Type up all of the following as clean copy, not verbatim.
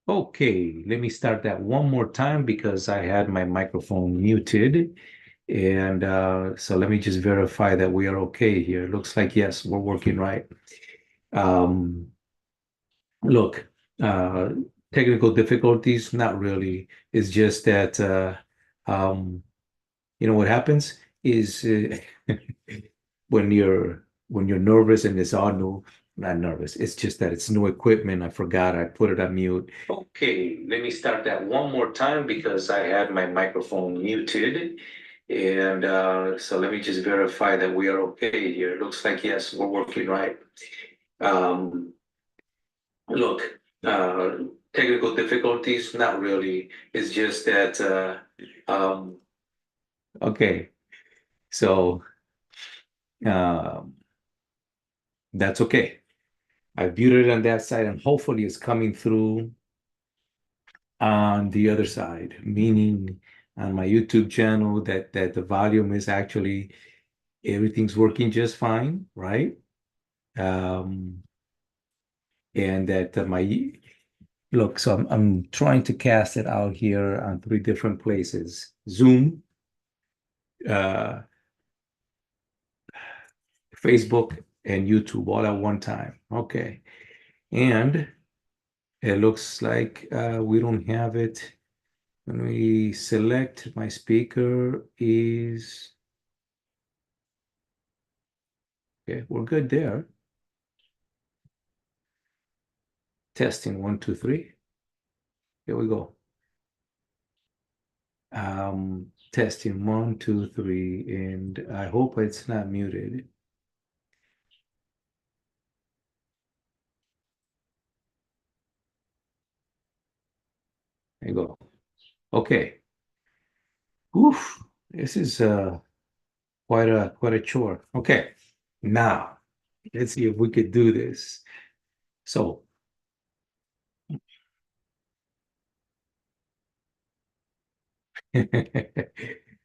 Okay, let me start that one more time because I had my microphone muted. And so let me just verify that we are okay here. Looks like, yes, we're working right. Um, look, uh, technical difficulties, not really. It's just that, um, what happens is when you're nervous and it's all new, not nervous. It's just that it's new equipment. I forgot I put it on mute. Okay, let me start that one more time because I had my microphone muted. And so let me just verify that we are okay here. Looks like, yes, we're working right. Um, look, technical difficulties, not really. It's just that, okay, so um, that's okay. I viewed it on that side, and hopefully it's coming through on the other side, meaning on my YouTube channel that the volume is actually everything's working just fine, right? Um, and that my look, so I'm trying to cast it out here on three different places: Zoom, uh, Facebook, and YouTube all at one time. Okay, and it looks like we don't have it. When we select my speaker is, okay, we're good there. Testing 1, 2, 3. Here we go. Testing 1, 2, 3, and I hope it's not muted. There you go. Okay. Oof. This is quite a chore. Okay. Now, let's see if we could do this. So,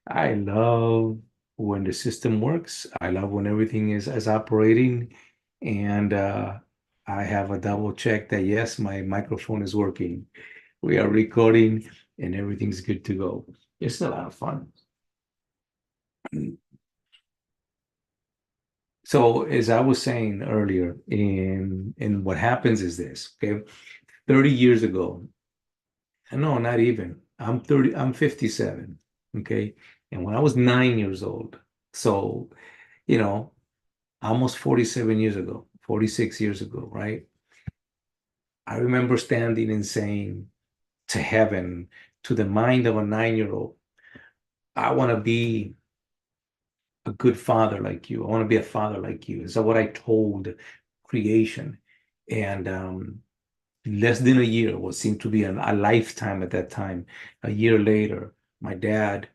I love when the system works. I love when everything is operating, and I have a double check that yes, my microphone is working. We are recording, and everything's good to go. It's a lot of fun. So, as I was saying earlier, in what happens is this, okay? 30 years ago, no, not even. I'm 57, okay? And when I was 9 years old, so, you know, almost 47 years ago, 46 years ago, right? I remember standing and saying to heaven, to the mind of a 9-year-old, I want to be a good father like you. I want to be a father like you. Is that what I told creation? And less than a year, what seemed to be a lifetime at that time, a year later, my dad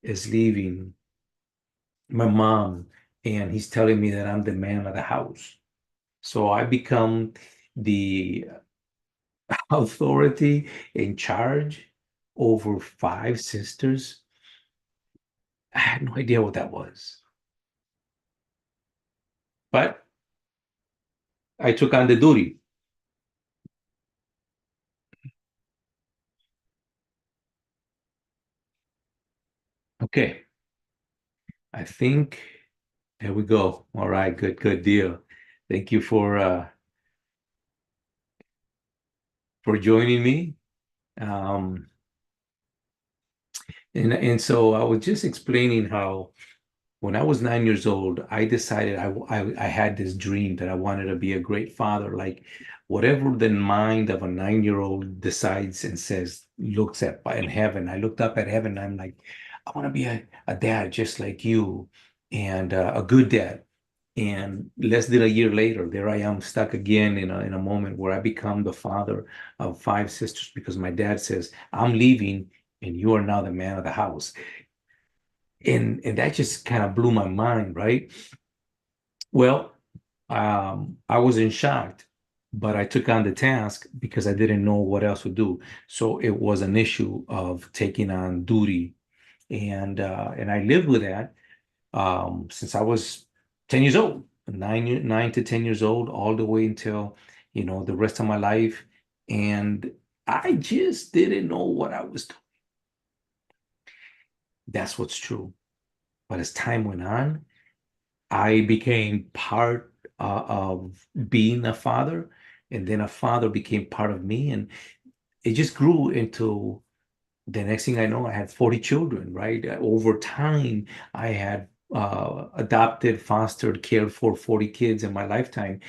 is leaving my mom, and he's telling me that I'm the man of the house. So I become the authority in charge over five sisters. I had no idea what that was, but I took on the duty. Okay, I think there we go. All right, good deal. Thank you for joining me. Um, and so I was just explaining how when I was 9 years old, I decided I had this dream that I wanted to be a great father. Like whatever the mind of a 9-year-old decides and says, looks at in heaven. I looked up at heaven and I'm like, I want to be a dad just like you and a good dad. And less than a year later, there I am stuck again in a moment where I become the father of five sisters because my dad says, I'm leaving and you are now the man of the house. And that just kind of blew my mind, right? Well, I was in shock, but I took on the task because I didn't know what else to do. So it was an issue of taking on duty, and I lived with that since I was 10 years old, 9 to 10 years old, all the way until the rest of my life. And I just didn't know what I was doing. That's what's true. But as time went on, I became part of being a father, and then a father became part of me, and it just grew into the next thing I know, I had 40 children, right? Over time, I had adopted, fostered, cared for 40 kids in my lifetime.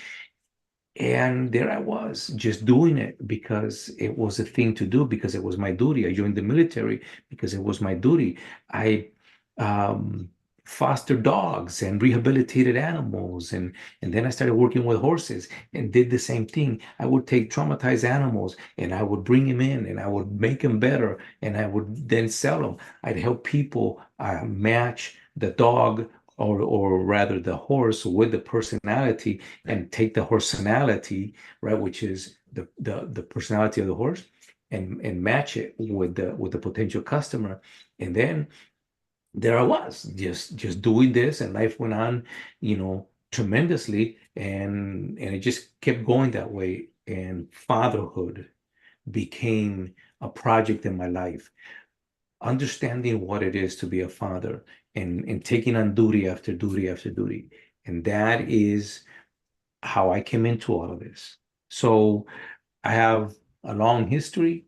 And there I was, just doing it because it was a thing to do, because it was my duty. I joined the military because it was my duty. I um, fostered dogs and rehabilitated animals, and then I started working with horses and did the same thing. I would take traumatized animals and I would bring them in and I would make them better and I would then sell them. I'd help people match the dog or rather the horse with the personality and take the personality, right, which is the personality of the horse, and match it with the potential customer. And then there I was, just doing this, and life went on, tremendously, and it just kept going that way. And fatherhood became a project in my life, understanding what it is to be a father and taking on duty after duty after duty. And that is how I came into all of this. So I have a long history,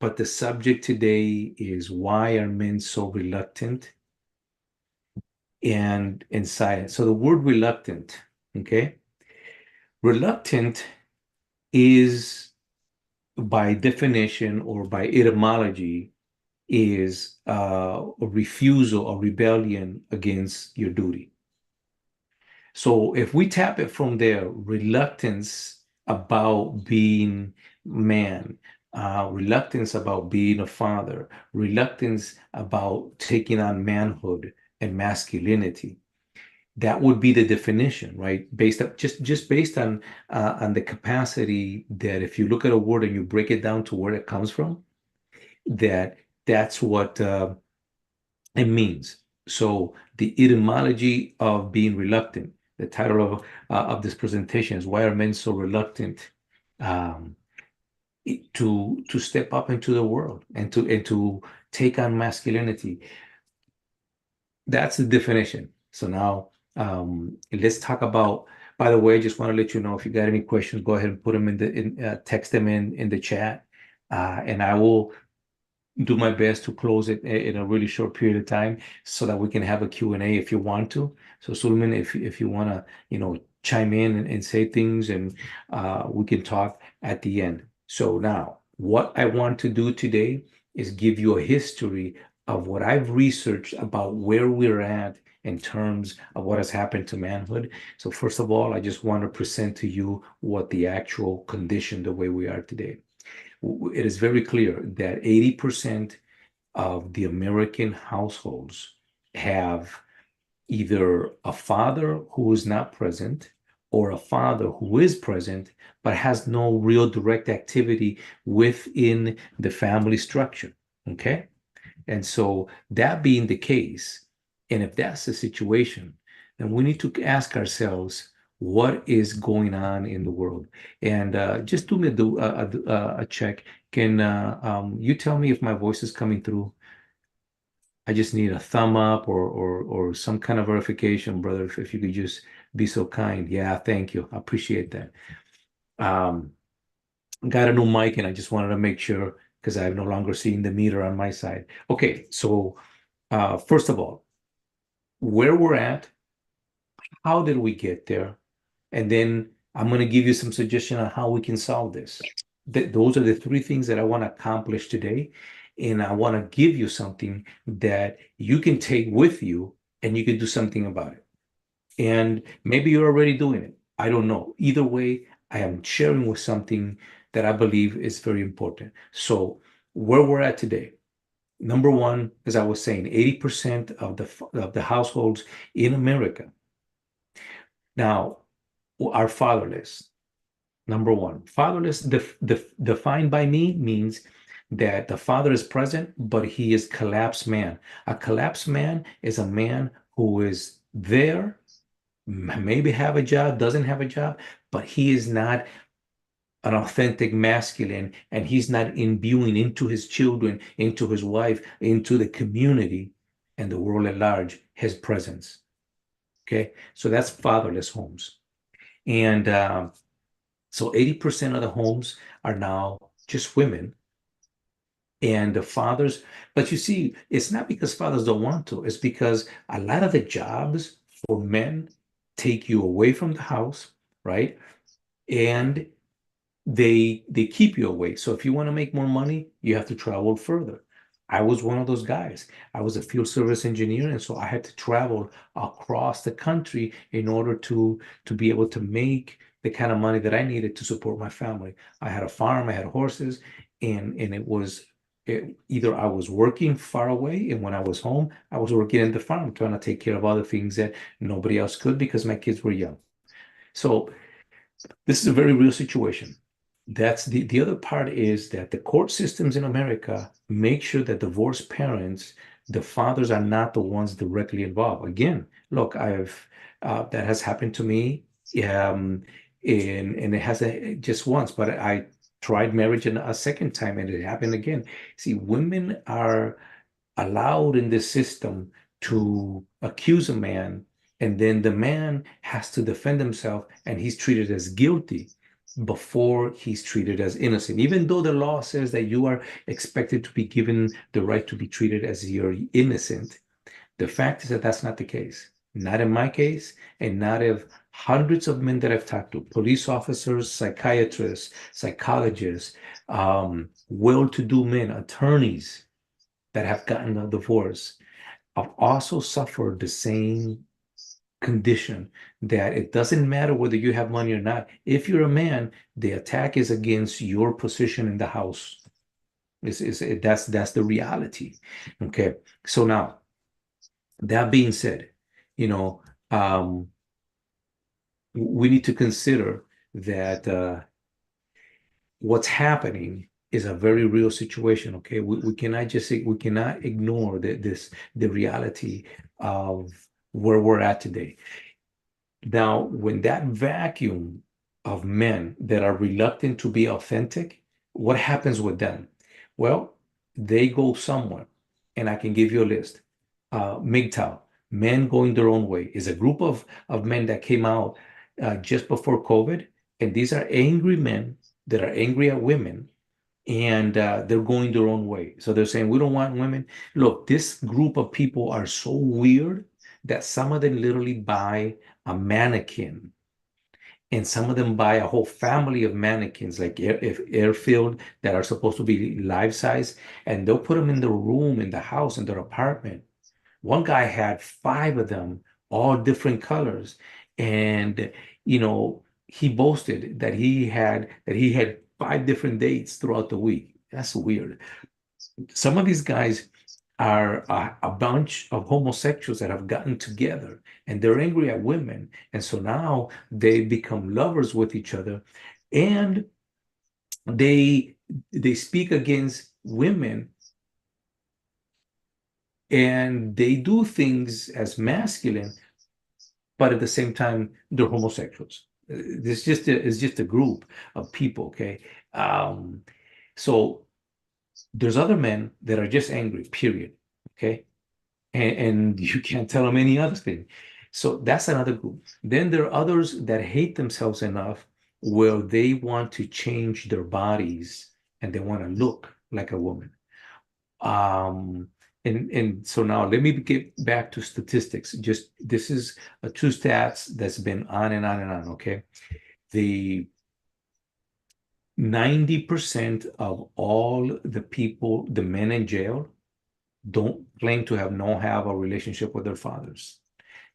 but the subject today is why are men so reluctant and silent? So the word reluctant, okay? Reluctant is by definition or by etymology is a refusal or rebellion against your duty. So if we tap it from there, reluctance about being man, reluctance about being a father, reluctance about taking on manhood and masculinity, that would be the definition, right? Based up just based on the capacity that if you look at a word and you break it down to where it comes from, that's what it means. So the etymology of being reluctant, the title of this presentation is "Why Are Men So Reluctant um, to Step Up into the World and to take on masculinity?" That's the definition. So now let's talk about. By the way, I just want to let you know if you got any questions, go ahead and put them text them in the chat, and I will do my best to close it in a really short period of time so that we can have a Q&A if you want to. So Suleiman, if you want to, chime in and say things and we can talk at the end. So now what I want to do today is give you a history of what I've researched about where we're at in terms of what has happened to manhood. So first of all, I just want to present to you what the actual condition, the way we are today. It is very clear that 80% of the American households have either a father who is not present or a father who is present but has no real direct activity within the family structure. Okay? And so, that being the case, and if that's the situation, then we need to ask ourselves what is going on in the world. And just do me a check. Can you tell me if my voice is coming through? I just need a thumb up or some kind of verification, brother. If you could just be so kind. Yeah, thank you. I appreciate that. Um, got a new mic and I just wanted to make sure because I'm no longer seeing the meter on my side. Okay, so first of all, where we're at, how did we get there? And then I'm going to give you some suggestion on how we can solve this. Those are the three things that I want to accomplish today. And I want to give you something that you can take with you and you can do something about it. And maybe you're already doing it. I don't know. Either way, I am sharing with something that I believe is very important. So, where we're at today, number one, as I was saying, 80% of the households in America now are fatherless. Number one, fatherless, defined by me, means that the father is present, but he is collapsed man. A collapsed man is a man who is there, maybe have a job, doesn't have a job, but he is not an authentic masculine, and he's not imbuing into his children, into his wife, into the community and the world at large, his presence. Okay. So that's fatherless homes. And so 80% of the homes are now just women and the fathers. But you see, it's not because fathers don't want to, it's because a lot of the jobs for men take you away from the house, right? And they keep you away. So if you want to make more money, you have to travel further. I was one of those guys. I was a field service engineer, and so I had to travel across the country in order to be able to make the kind of money that I needed to support my family. I had a farm, I had horses, and either I was working far away, and when I was home, I was working in the farm, trying to take care of other things that nobody else could because my kids were young. So this is a very real situation. That's the other part is that the court systems in America make sure that divorced parents, the fathers are not the ones directly involved. Again, look, I've that has happened to me, um, and it hasn't just once, but I tried marriage a second time and it happened again. See, women are allowed in this system to accuse a man, and then the man has to defend himself, and he's treated as guilty before he's treated as innocent. Even though the law says that you are expected to be given the right to be treated as you're innocent, the fact is that that's not the case. Not in my case, and not of hundreds of men that I've talked to, police officers, psychiatrists, psychologists, well-to-do men, attorneys that have gotten a divorce have also suffered the same condition, that it doesn't matter whether you have money or not. If you're a man, the attack is against your position in the house. That's the reality. Okay. So now, that being said, you know, um, we need to consider that what's happening is a very real situation. Okay, we cannot just say, we cannot ignore the reality of where we're at today. Now, when that vacuum of men that are reluctant to be authentic, what happens with them? Well, they go somewhere, and I can give you a list. MGTOW, men going their own way, is a group of men that came out just before COVID, and these are angry men that are angry at women, and they're going their own way. So they're saying, we don't want women. Look, this group of people are so weird that some of them literally buy a mannequin, and some of them buy a whole family of mannequins, like if airfield, that are supposed to be life size, and they'll put them in the room, in the house, in their apartment. One guy had five of them, all different colors, and he boasted that he had five different dates throughout the week. That's weird. Some of these guys are a bunch of homosexuals that have gotten together, and they're angry at women, and so now they become lovers with each other, and they they speak against women, and they do things as masculine, but at the same time they're homosexuals. It's just a group of people. Okay. um so there's other men that are just angry, period. Okay. And you can't tell them any other thing. So that's another group. Then there are others that hate themselves enough where they want to change their bodies and they want to look like a woman. Um, and so now let me get back to statistics. Just this is a true stats that's been on and on and on. Okay. The 90% of all the people, the men in jail, don't claim to have a relationship with their fathers.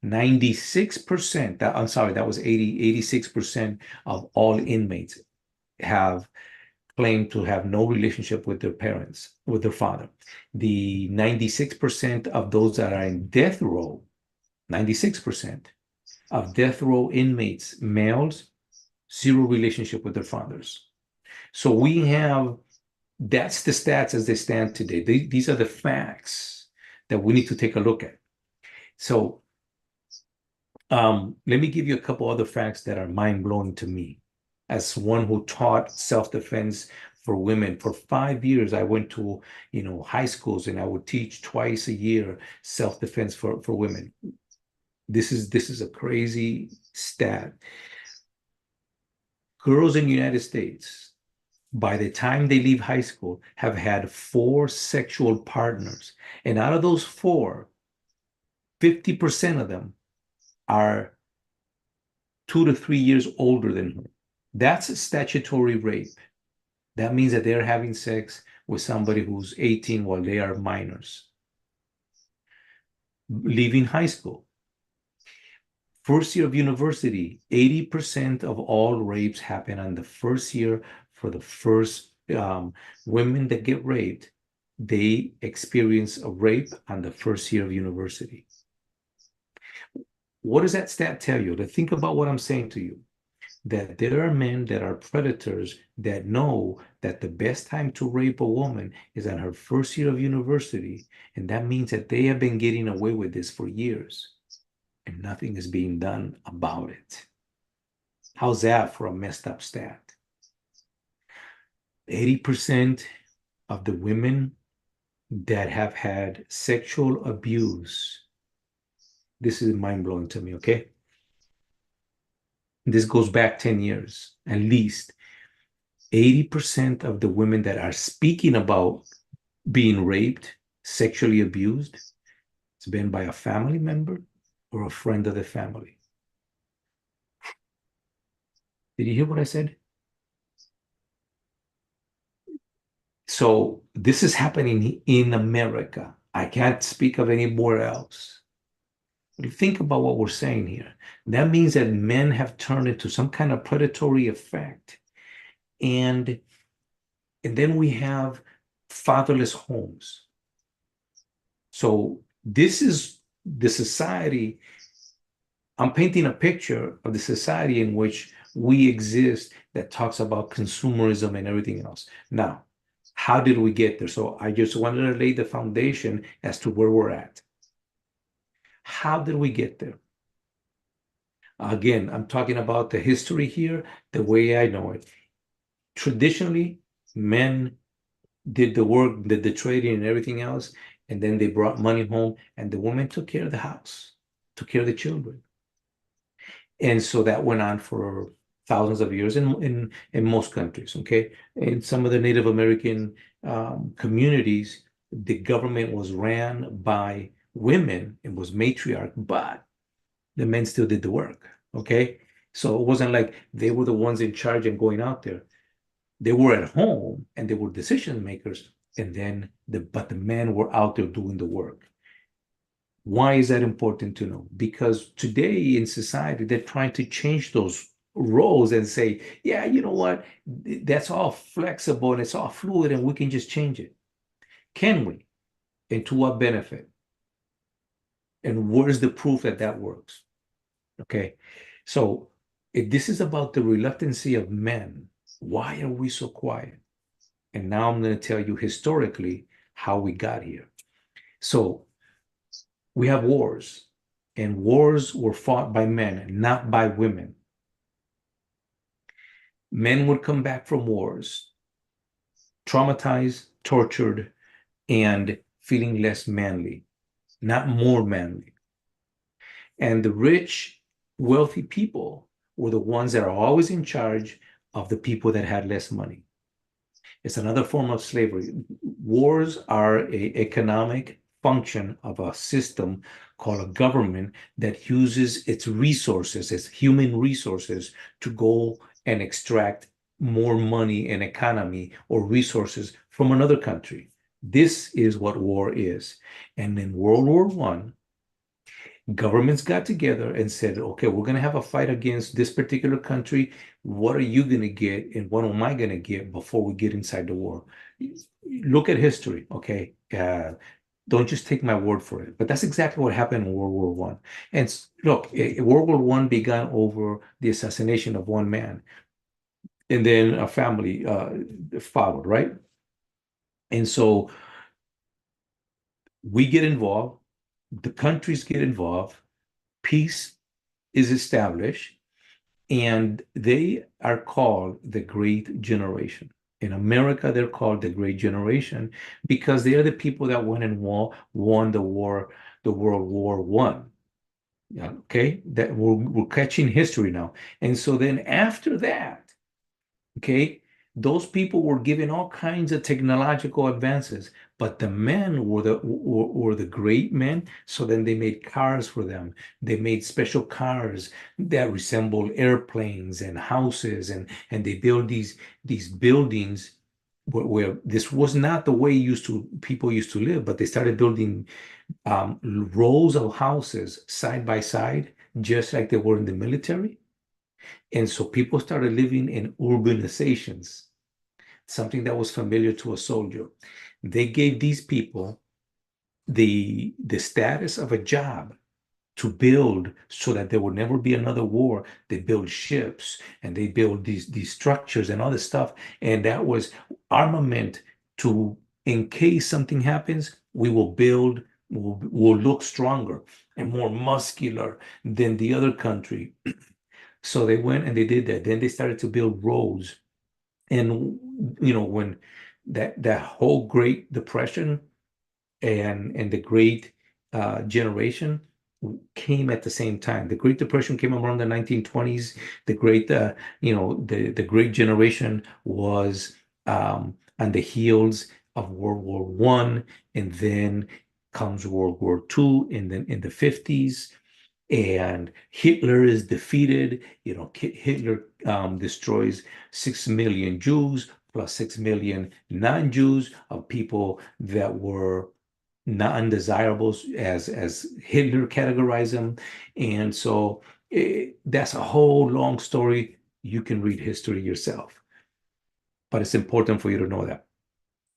96%, I'm sorry, that was 86% of all inmates have claimed to have no relationship with their parents, with their father. The 96% of those that are in death row, 96% of death row inmates, males, zero relationship with their fathers. So that's the stats as they stand today. These are the facts that we need to take a look at. So let me give you a couple other facts that are mind blowing to me. as one who taught self-defense for women. For 5 years, I went to, high schools, and I would teach twice a year self-defense for women. This is a crazy stat. Girls in the United States, by the time they leave high school, have had four sexual partners. And out of those four, 50% of them are 2 to 3 years older than her. That's a statutory rape. That means that they're having sex with somebody who's 18 while they are minors. Leaving high school. First year of university, 80% of all rapes happen on the first year. For the first women that get raped, they experience a rape on the first year of university. What does that stat tell you? To think about what I'm saying to you, that there are men that are predators that know that the best time to rape a woman is on her first year of university. And that means that they have been getting away with this for years and nothing is being done about it. How's that for a messed up stat? 80% of the women that have had sexual abuse, this is mind-blowing to me, okay? This goes back 10 years, at least. 80% of the women that are speaking about being raped, sexually abused, it's been by a family member or a friend of the family. Did you hear what I said? So this is happening in America. I can't speak of anywhere else. But you think about what we're saying here. That means that men have turned into some kind of predatory effect. And then we have fatherless homes. So this is the society. I'm painting a picture of the society in which we exist that talks about consumerism and everything else. Now, how did we get there? So I just wanted to lay the foundation as to where we're at. How did we get there? Again, I'm talking about the history here, the way I know it. Traditionally, men did the work, did the trading and everything else, and then they brought money home, and the woman took care of the house, took care of the children. And so that went on for thousands of years in most countries, okay? In some of the Native American communities, the government was ran by women, it was matriarch, but the men still did the work, okay? So it wasn't like they were the ones in charge and going out there. They were at home and they were decision makers, and then but the men were out there doing the work. Why is that important to know? Because today in society, they're trying to change those roles and say, yeah, you know what? That's all flexible and it's all fluid and we can just change it. Can we? And to what benefit? And where's the proof that that works? Okay. So if this is about the reluctancy of men, why are we so quiet? And now I'm going to tell you historically how we got here. So we have wars, and wars were fought by men, not by women. Men would come back from wars, traumatized, tortured, and feeling less manly, not more manly. And the rich, wealthy people were the ones that are always in charge of the people that had less money. It's another form of slavery. Wars are an economic function of a system called a government that uses its resources, its human resources, to go and extract more money and economy or resources from another country. This is what war is. And in World War I, governments got together and said, okay, we're going to have a fight against this particular country. What are you going to get and what am I going to get before we get inside the war? Look at history, okay? Don't just take my word for it. But that's exactly what happened in World War One. And look, World War One began over the assassination of one man, and then a family followed, right? And so we get involved, the countries get involved, peace is established, And they are called the Great Generation. In America, they're called the Great Generation because they are the people that went and won the war, the World War One. Yeah, okay, that we're catching history now. And so then after that, okay, those people were given all kinds of technological advances, but the men were the great men. So then they made cars for them. They made special cars that resembled airplanes and houses, and they built these buildings where this was not the way people used to live, but they started building rows of houses side by side, just like they were in the military. And so people started living in urbanizations, something that was familiar to a soldier. They gave these people the status of a job to build so that there would never be another war. They build ships and they build these structures and all this stuff. And that was armament to, in case something happens, we will build, we'll look stronger and more muscular than the other country. So they went and they did that. Then they started to build roads. And when that whole Great Depression and the Great Generation came at the same time. The Great Depression came around the 1920s. The Great Generation was on the heels of World War One, and then comes World War Two, and then in the 50s, and Hitler is defeated. Hitler destroys 6 million Jews plus 6 million non-Jews of people that were not undesirables as Hitler categorized them. And so that's a whole long story. You can read history yourself, but it's important for you to know that.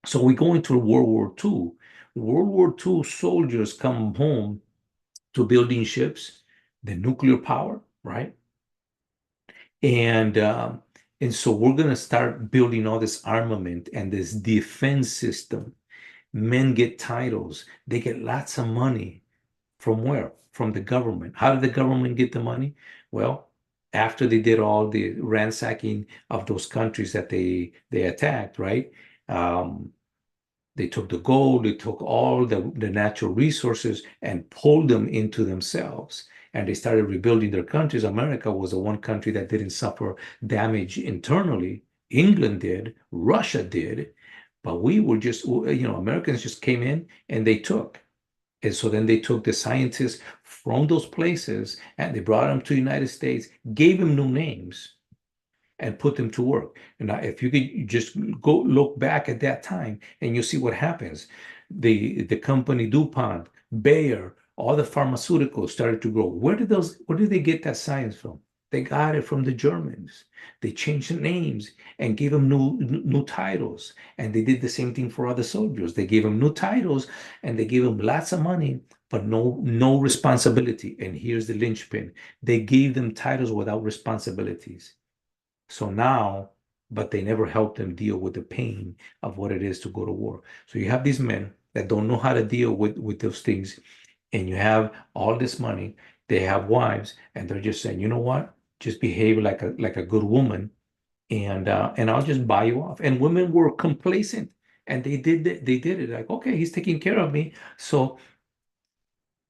So we go into World War II. World War II soldiers come home to building ships, the nuclear power, right? And um, and so we're gonna start building all this armament and this defense system. Men get titles, they get lots of money. From where? From the government. How did the government get the money? Well, after they did all the ransacking of those countries that they attacked, right? Um, they took the gold, they took all the natural resources and pulled them into themselves. And they started rebuilding their countries. America was the one country that didn't suffer damage internally. England did, Russia did, but we were just, Americans just came in and they took. And so then they took the scientists from those places and they brought them to the United States, gave them new names, and put them to work. And now, if you could just go look back at that time and you see what happens. The company DuPont, Bayer, all the pharmaceuticals started to grow. Where did they get that science from? They got it from the Germans. They changed the names and gave them new titles. And they did the same thing for other soldiers. They gave them new titles and they gave them lots of money, but no responsibility. And here's the linchpin. They gave them titles without responsibilities. So now, but they never help them deal with the pain of what it is to go to war. So you have these men that don't know how to deal with those things, and you have all this money. They have wives, and they're just saying, you know what? Just behave like a good woman, and I'll just buy you off. And women were complacent, and they did it like, okay, he's taking care of me. So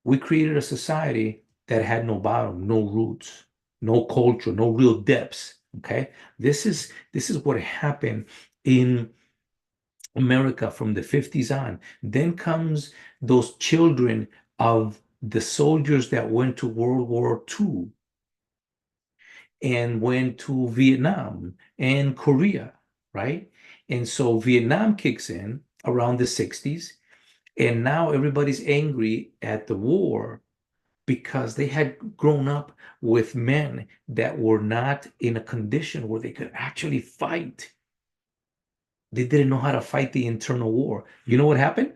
we created a society that had no bottom, no roots, no culture, no real depths. Okay. This is what happened in America from the 50s on. Then comes those children of the soldiers that went to World War II and went to Vietnam and Korea, right? And so Vietnam kicks in around the 60s, and now everybody's angry at the war because they had grown up with men that were not in a condition where they could actually fight. They didn't know how to fight the internal war. You know what happened?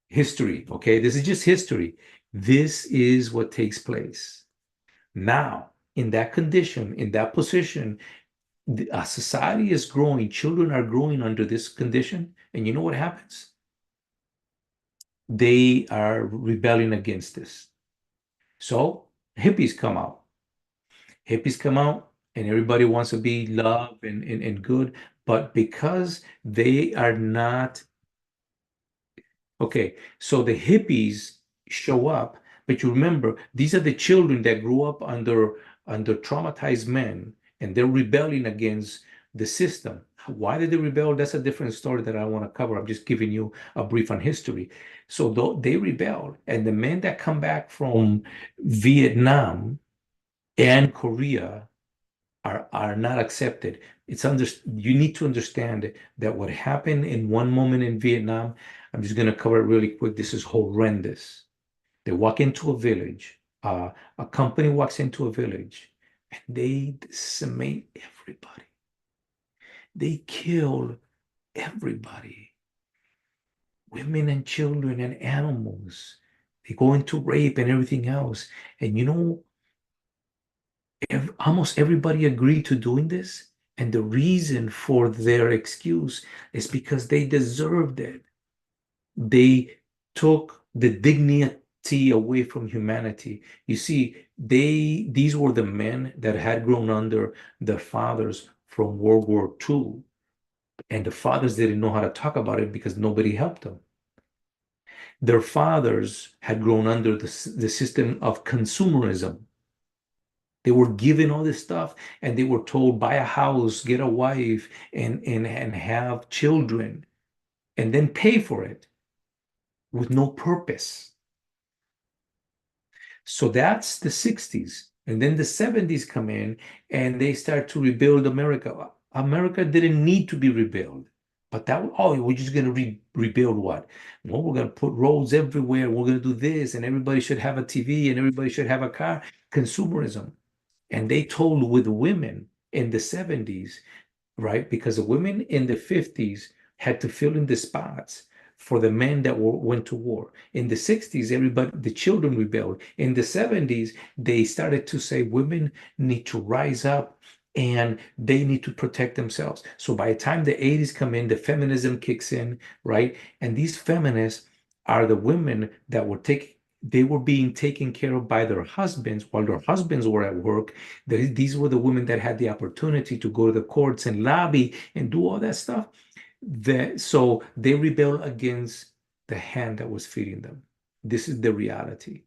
History, okay? This is just history. This is what takes place. Now, in that condition, in that position, a society is growing, children are growing under this condition, and you know what happens? They are rebelling against this. So hippies come out. Hippies come out and everybody wants to be loved and good, but because they are not okay, so the hippies show up, but you remember these are the children that grew up under traumatized men, and they're rebelling against the system. Why did they rebel? That's a different story that I want to cover. I'm just giving you a brief on history. So they rebelled, and the men that come back from Vietnam and Korea are not accepted. It's under you need to understand that what happened in one moment in Vietnam, I'm just going to cover it really quick. This is horrendous. They walk into a village, a company walks into a village, and they decimate everybody. They kill everybody, women and children and animals. They go into rape and everything else. And almost everybody agreed to doing this. And the reason for their excuse is because they deserved it. They took the dignity away from humanity. You see, these were the men that had grown under their fathers from World War II. And the fathers didn't know how to talk about it because nobody helped them. Their fathers had grown under the system of consumerism. They were given all this stuff and they were told, buy a house, get a wife, and have children, and then pay for it with no purpose. So that's the 60s. And then the 70s come in and they start to rebuild America. America didn't need to be rebuilt. But we're just going to rebuild what? Well, we're going to put roads everywhere. We're going to do this, and everybody should have a TV and everybody should have a car. Consumerism. And they told with women in the 70s, right? Because the women in the 50s had to fill in the spots for the men that went to war. In the 60s, the children rebelled. In the 70s, they started to say women need to rise up and they need to protect themselves. So by the time the 80s come in, the feminism kicks in, right? And these feminists are the women that they were being taken care of by their husbands while their husbands were at work. These were the women that had the opportunity to go to the courts and lobby and do all that stuff. So they rebel against the hand that was feeding them. This is the reality.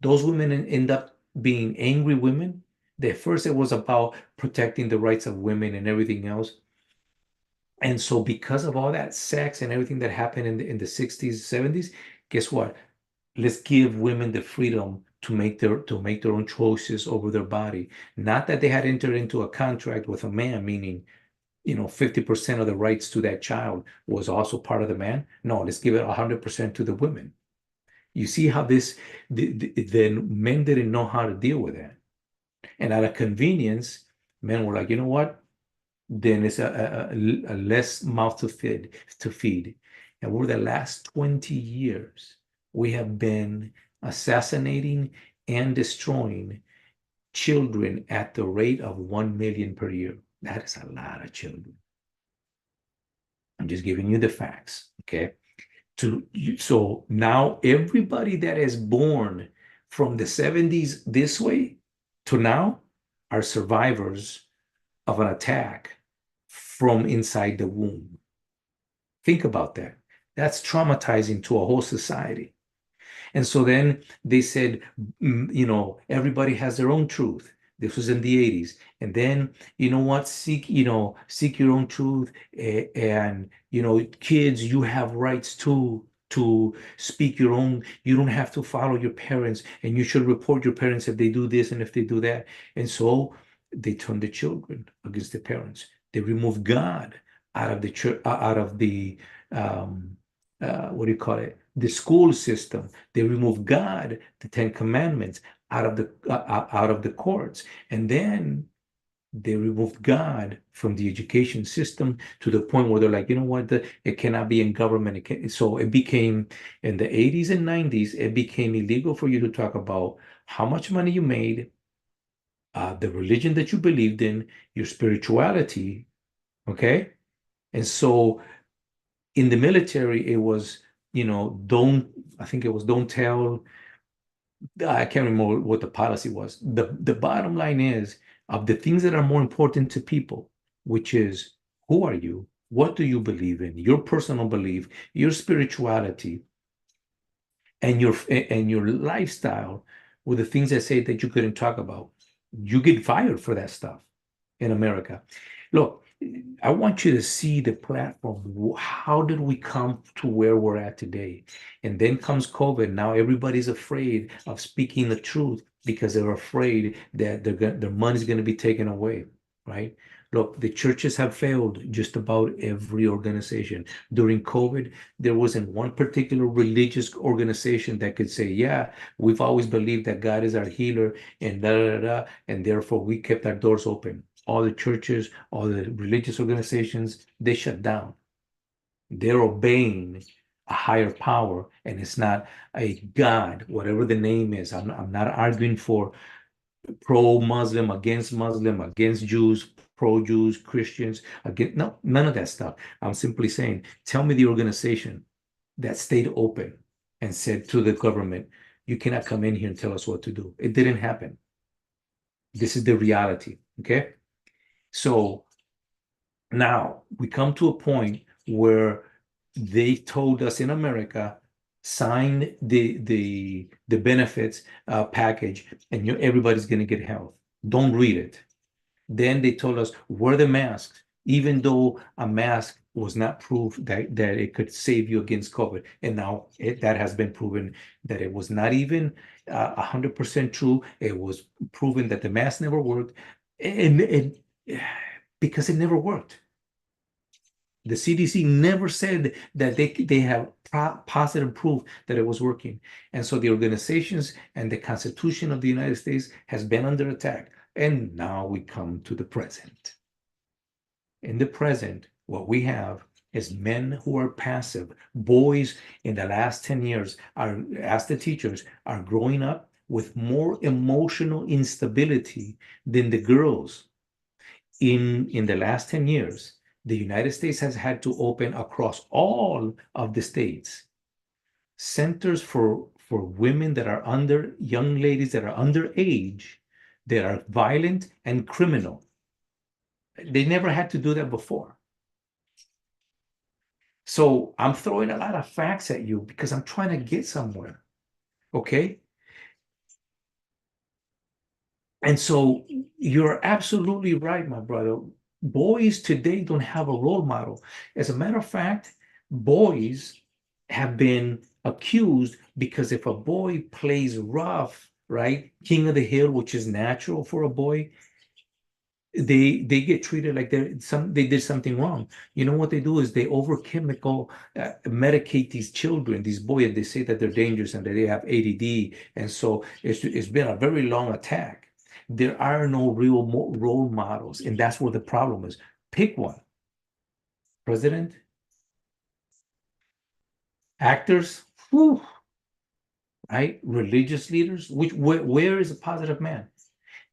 Those women end up being angry women. At first, it was about protecting the rights of women and everything else. And so, because of all that sex and everything that happened in the 60s, 70s, guess what? Let's give women the freedom to make their own choices over their body. Not that they had entered into a contract with a man, meaning 50% of the rights to that child was also part of the man. No, let's give it 100% to the women. You see how then men didn't know how to deal with that. And out of convenience, men were like, you know what? Then it's a less mouth to feed. And over the last 20 years, we have been assassinating and destroying children at the rate of 1 million per year. That is a lot of children. I'm just giving you the facts, okay? So now everybody that is born from the 70s this way to now are survivors of an attack from inside the womb. Think about that. That's traumatizing to a whole society. And so then they said, everybody has their own truth. This was in the 80s. And then, you know what? Seek your own truth. And, kids, you have rights to speak your own. You don't have to follow your parents. And you should report your parents if they do this and if they do that. And so they turned the children against the parents. They removed God out of the church, out of the, what do you call it? The school system. They removed God, the Ten Commandments, out of the courts, and then they removed God from the education system to the point where they're like, you know what, it cannot be in government. So it became in the 80s and 90s, it became illegal for you to talk about how much money you made, the religion that you believed in, your spirituality, okay? And so in the military, it was, I think it was don't tell. I can't remember what the policy was. The bottom line is of the things that are more important to people, which is who are you? What do you believe in? Your personal belief, your spirituality, and your lifestyle were the things that say that you couldn't talk about. You get fired for that stuff in America. Look, I want you to see the platform. How did we come to where we're at today? And then comes COVID. Now everybody's afraid of speaking the truth because they're afraid that their money's going to be taken away, right? Look, the churches have failed just about every organization. During COVID, there wasn't one particular religious organization that could say, yeah, we've always believed that God is our healer and da da da, da, and therefore we kept our doors open. All the churches, all the religious organizations, they shut down. They're obeying a higher power, and it's not a God, whatever the name is. I'm not arguing for pro-Muslim, against Jews, pro-Jews, Christians, against no, none of that stuff. I'm simply saying, tell me the organization that stayed open and said to the government, you cannot come in here and tell us what to do. It didn't happen. This is the reality. Okay. So now we come to a point where they told us in America, sign the benefits package, and everybody's going to get health. Don't read it. Then they told us wear the masks, even though a mask was not proof that it could save you against COVID. And now that has been proven that it was not even 100% true. It was proven that the mask never worked, and because it never worked. The CDC never said that they have positive proof that it was working. And so the organizations and the Constitution of the United States has been under attack. And now we come to the present. In the present, what we have is men who are passive. Boys in the last 10 years are, as the teachers, are growing up with more emotional instability than the girls. In the last 10 years, the United States has had to open across all of the states centers for women that are under, young ladies that are underage, that are violent and criminal. They never had to do that before. So I'm throwing a lot of facts at you because I'm trying to get somewhere. Okay. And so you're absolutely right, my brother. Boys today don't have a role model. As a matter of fact, boys have been accused because if a boy plays rough, right, king of the hill, which is natural for a boy, they get treated like they did something wrong. You know what they do is they over chemical medicate these children, these boys, and they say that they're dangerous and that they have ADD, and so it's been a very long attack. There are no real role models, and that's where the problem is. Pick one. President, actors, whew, right? Religious leaders. Where is a positive man?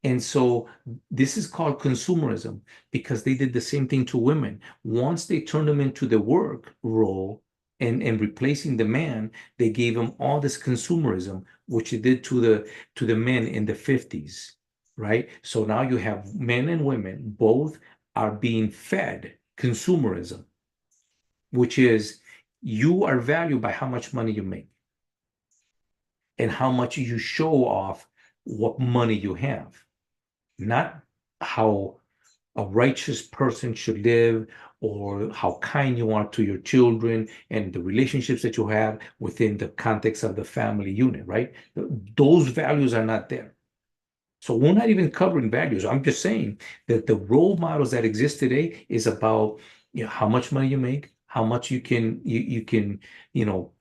And so this is called consumerism because they did the same thing to women. Once they turned them into the work role and replacing the man, they gave them all this consumerism, which it did to the men in the 50s, right? So now you have men and women both are being fed consumerism, which is you are valued by how much money you make and how much you show off what money you have, not how a righteous person should live or how kind you are to your children and the relationships that you have within the context of the family unit, right? Those values are not there. So we're not even covering values. I'm just saying that the role models that exist today is about, how much money you make, how much you can, you know,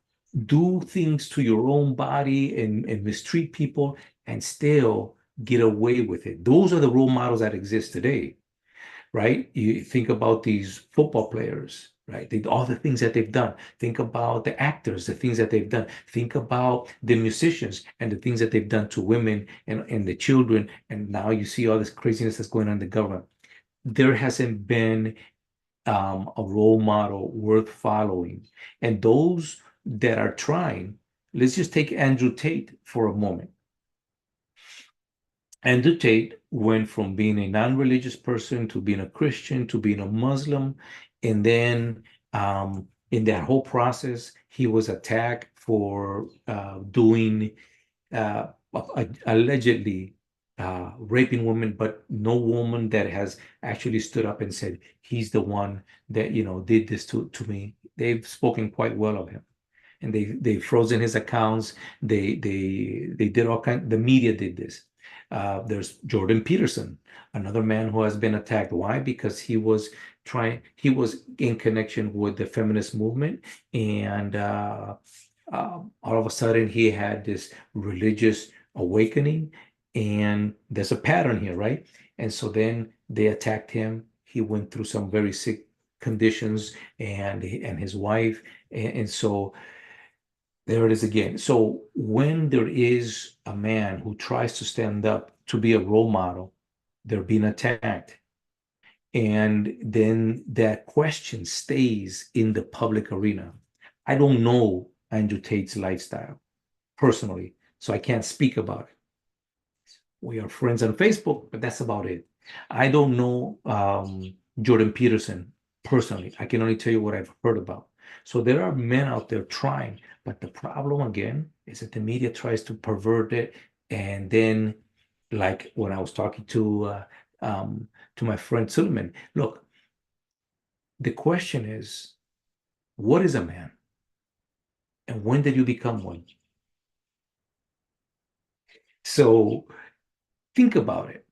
do things to your own body and mistreat people and still get away with it. Those are the role models that exist today, right? You think about these football players, right? All the things that they've done. Think about the actors, the things that they've done. Think about the musicians and the things that they've done to women and the children. And now you see all this craziness that's going on in the government. There hasn't been a role model worth following. And those that are trying, let's just take Andrew Tate for a moment. Andrew Tate went from being a non-religious person to being a Christian to being a Muslim, and then in that whole process, he was attacked for doing allegedly raping women, but no woman that has actually stood up and said he's the one that did this to me. They've spoken quite well of him, and they frozen his accounts. They did all kind. The media did this. There's Jordan Peterson, another man who has been attacked. Why? Because he was in connection with the feminist movement, and all of a sudden he had this religious awakening, and there's a pattern here, right? And so then they attacked him. He went through some very sick conditions, and his wife, and so there it is again. So when there is a man who tries to stand up to be a role model, they're being attacked. And then that question stays in the public arena. I don't know Andrew Tate's lifestyle personally, so I can't speak about it. We are friends on Facebook, but that's about it. I don't know Jordan Peterson personally. I can only tell you what I've heard about. So there are men out there trying, but the problem again is that the media tries to pervert it, and then, like when I was talking to my friend Suleiman, look, the question is, what is a man, and when did you become one? So think about it.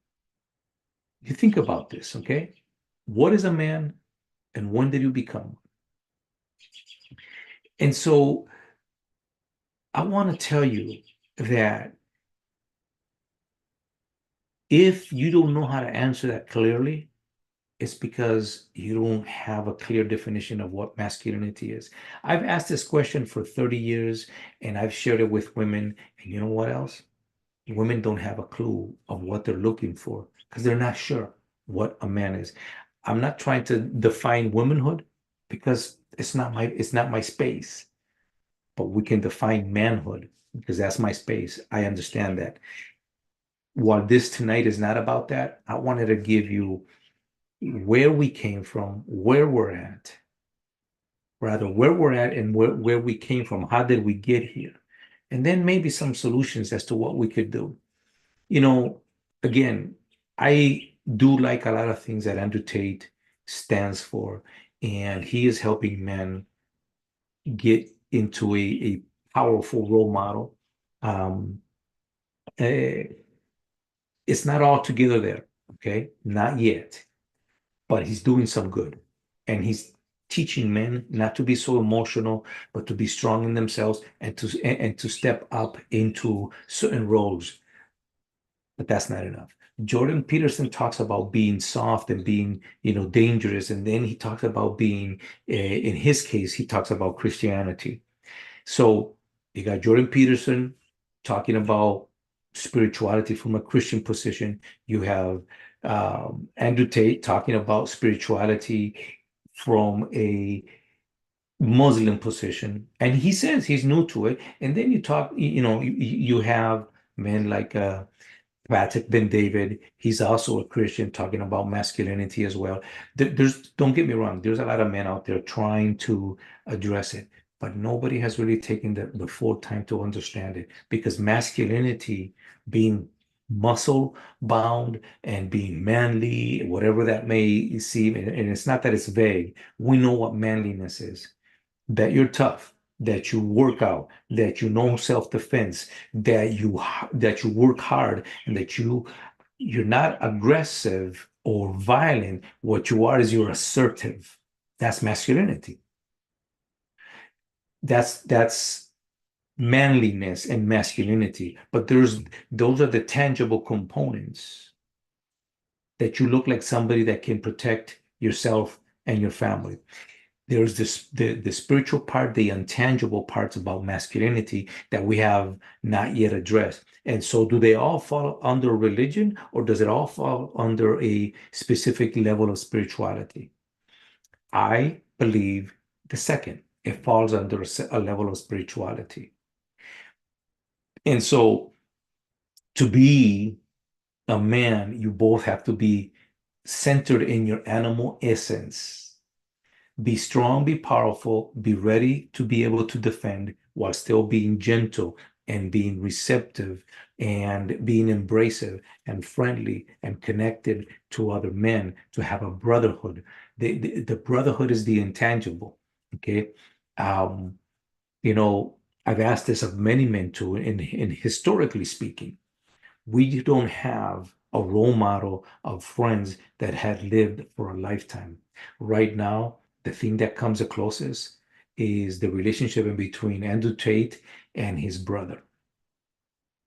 You think about this, okay? What is a man, and when did you become one? And so I want to tell you that if you don't know how to answer that clearly, it's because you don't have a clear definition of what masculinity is. I've asked this question for 30 years, and I've shared it with women. And you know what else? Women don't have a clue of what they're looking for because they're not sure what a man is. I'm not trying to define womanhood because it's not my space, but we can define manhood because that's my space. I understand that. While this tonight is not about that, I wanted to give you where we came from, where we're at, rather where we're at and where we came from. How did we get here? And then maybe some solutions as to what we could do. You know, again, I do like a lot of things that Andrew Tate stands for, and he is helping men get into a powerful role model. Um, eh, it's not all together there, okay? Not yet, but he's doing some good. And he's teaching men not to be so emotional, but to be strong in themselves and to step up into certain roles. But that's not enough. Jordan Peterson talks about being soft and being, dangerous. And then he talks about being, in his case, he talks about Christianity. So you got Jordan Peterson talking about spirituality from a Christian position. You have Andrew Tate talking about spirituality from a Muslim position, and he says he's new to it. And then you have men like Patrick Ben David. He's also a Christian talking about masculinity as well. Don't get me wrong, there's a lot of men out there trying to address it, but nobody has really taken the full time to understand it because masculinity being muscle bound and being manly, whatever that may seem, and it's not that it's vague. We know what manliness is, that you're tough, that you work out, that you know self-defense, that you work hard, and that you're not aggressive or violent. What you are is you're assertive. That's masculinity. That's manliness and masculinity. But those are the tangible components that you look like somebody that can protect yourself and your family. There's the spiritual part, the intangible parts about masculinity that we have not yet addressed. And so do they all fall under religion, or does it all fall under a specific level of spirituality? I believe the second. It falls under a level of spirituality. And so to be A man, you both have to be centered in your animal essence. Be strong, be powerful, be ready to be able to defend while still being gentle and being receptive and being embracive and friendly and connected to other men, to have a brotherhood. The brotherhood is the intangible. Okay. Um, you know, I've asked this of many men too, in historically speaking, we don't have a role model of friends that had lived for a lifetime. Right now, the thing that comes the closest is the relationship in between Andrew Tate and his brother.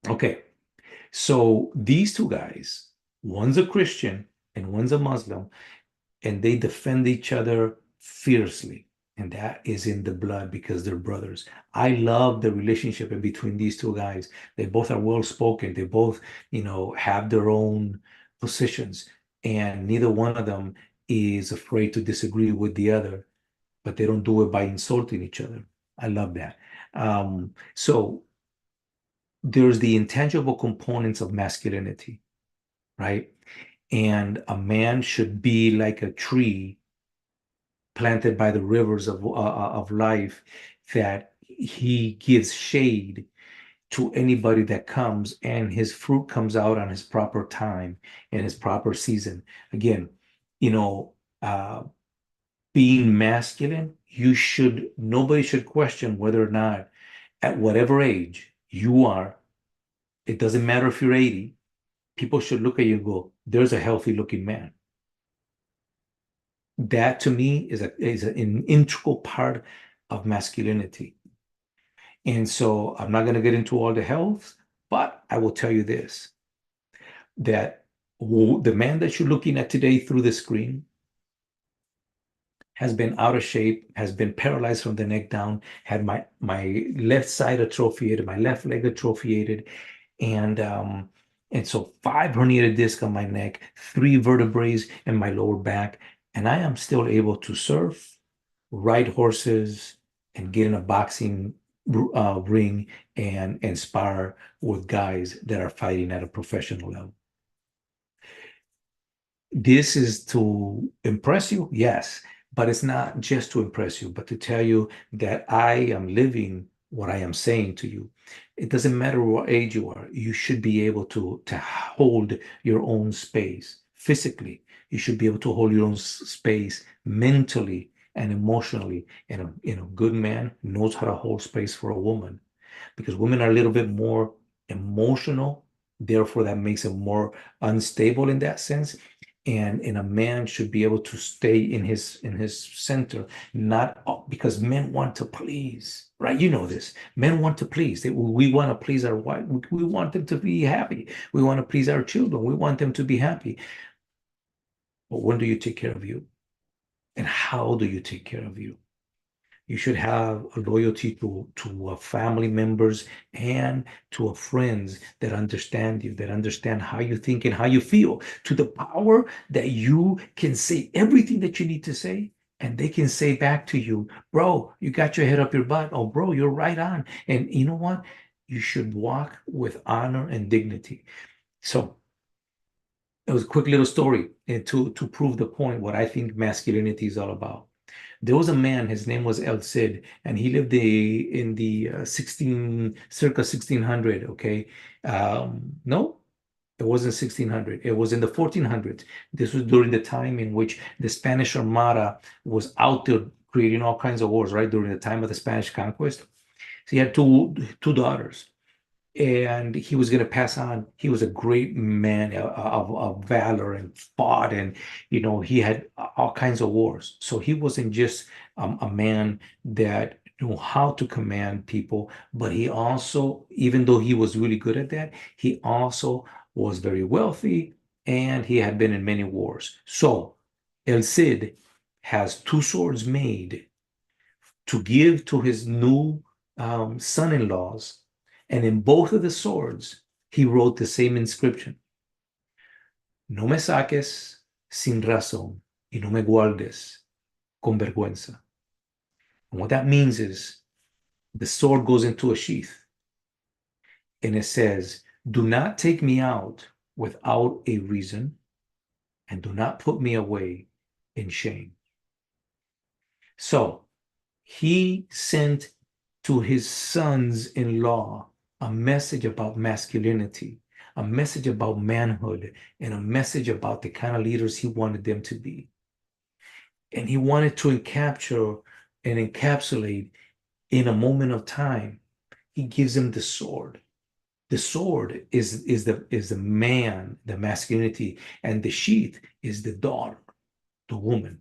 Okay, so these two guys, one's a Christian and one's a Muslim, and they defend each other fiercely. And that is in the blood because they're brothers. I love the relationship in between these two guys. They both are well spoken. They both, have their own positions, and neither one of them is afraid to disagree with the other, but they don't do it by insulting each other. I love that. So there's the intangible components of masculinity, right? And a man should be like a tree planted by the rivers of life, that he gives shade to anybody that comes, and his fruit comes out on his proper time and his proper season. Again, you know, uh, being masculine, nobody should question whether or not at whatever age you are, it doesn't matter if you're 80, people should look at you and go, there's a healthy looking man. That to me is an integral part of masculinity. And so I'm not going to get into all the health, but I will tell you this, that the man that you're looking at today through the screen has been out of shape, has been paralyzed from the neck down, had my left side atrophiated, my left leg atrophiated, and so 5 herniated discs on my neck, 3 vertebrae in my lower back, and I am still able to surf, ride horses, and get in a boxing ring and spar with guys that are fighting at a professional level. This is to impress you, yes, but it's not just to impress you, but to tell you that I am living what I am saying to you. It doesn't matter what age you are, you should be able to hold your own space physically. You should be able to hold your own space mentally and emotionally. And a good man knows how to hold space for a woman, because women are a little bit more emotional. Therefore, that makes them more unstable in that sense. And a man should be able to stay in his center, not because men want to please, right? You know this. Men want to please. We want to please our wife. We want them to be happy. We want to please our children. We want them to be happy. But when do you take care of you? And how do you take care of you? You should have a loyalty to family members and to friends that understand you, that understand how you think and how you feel, to the power that you can say everything that you need to say, and they can say back to you, bro, you got your head up your butt. Oh, bro, you're right on. And you know what? You should walk with honor and dignity. So it was a quick little story, and to prove the point, what I think masculinity is all about. There was a man, his name was El Cid, and he lived in the 1600, okay? No, it wasn't 1600. It was in the 1400s. This was during the time in which the Spanish Armada was out there creating all kinds of wars, right? During the time of the Spanish conquest. So he had two daughters, and he was going to pass on. He was a great man of valor and fought, and he had all kinds of wars. So he wasn't just a man that knew how to command people, but he also, even though he was really good at that, he also was very wealthy, and he had been in many wars. So El Cid has two swords made to give to his new son-in-laws. And in both of the swords, he wrote the same inscription: No me saques sin razón y no me guardes con vergüenza. And what that means is the sword goes into a sheath and it says, do not take me out without a reason, and do not put me away in shame. So he sent to his sons-in-law a message about masculinity, a message about manhood, and a message about the kind of leaders he wanted them to be. And he wanted to capture and encapsulate in a moment of time. He gives them the sword. The sword is the man, the masculinity, and the sheath is the daughter, the woman.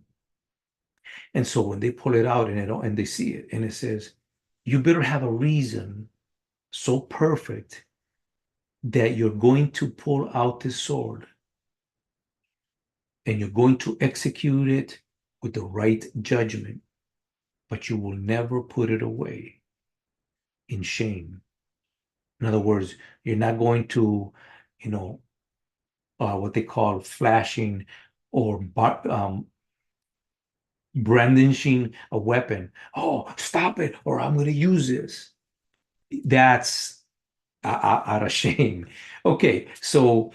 And so when they pull it out and they see it, and it says, you better have a reason so perfect that you're going to pull out this sword and you're going to execute it with the right judgment, but you will never put it away in shame. In other words, you're not going to, you know, what they call flashing or brandishing a weapon. Oh, stop it, or I'm going to use this. That's out of shame. Okay, so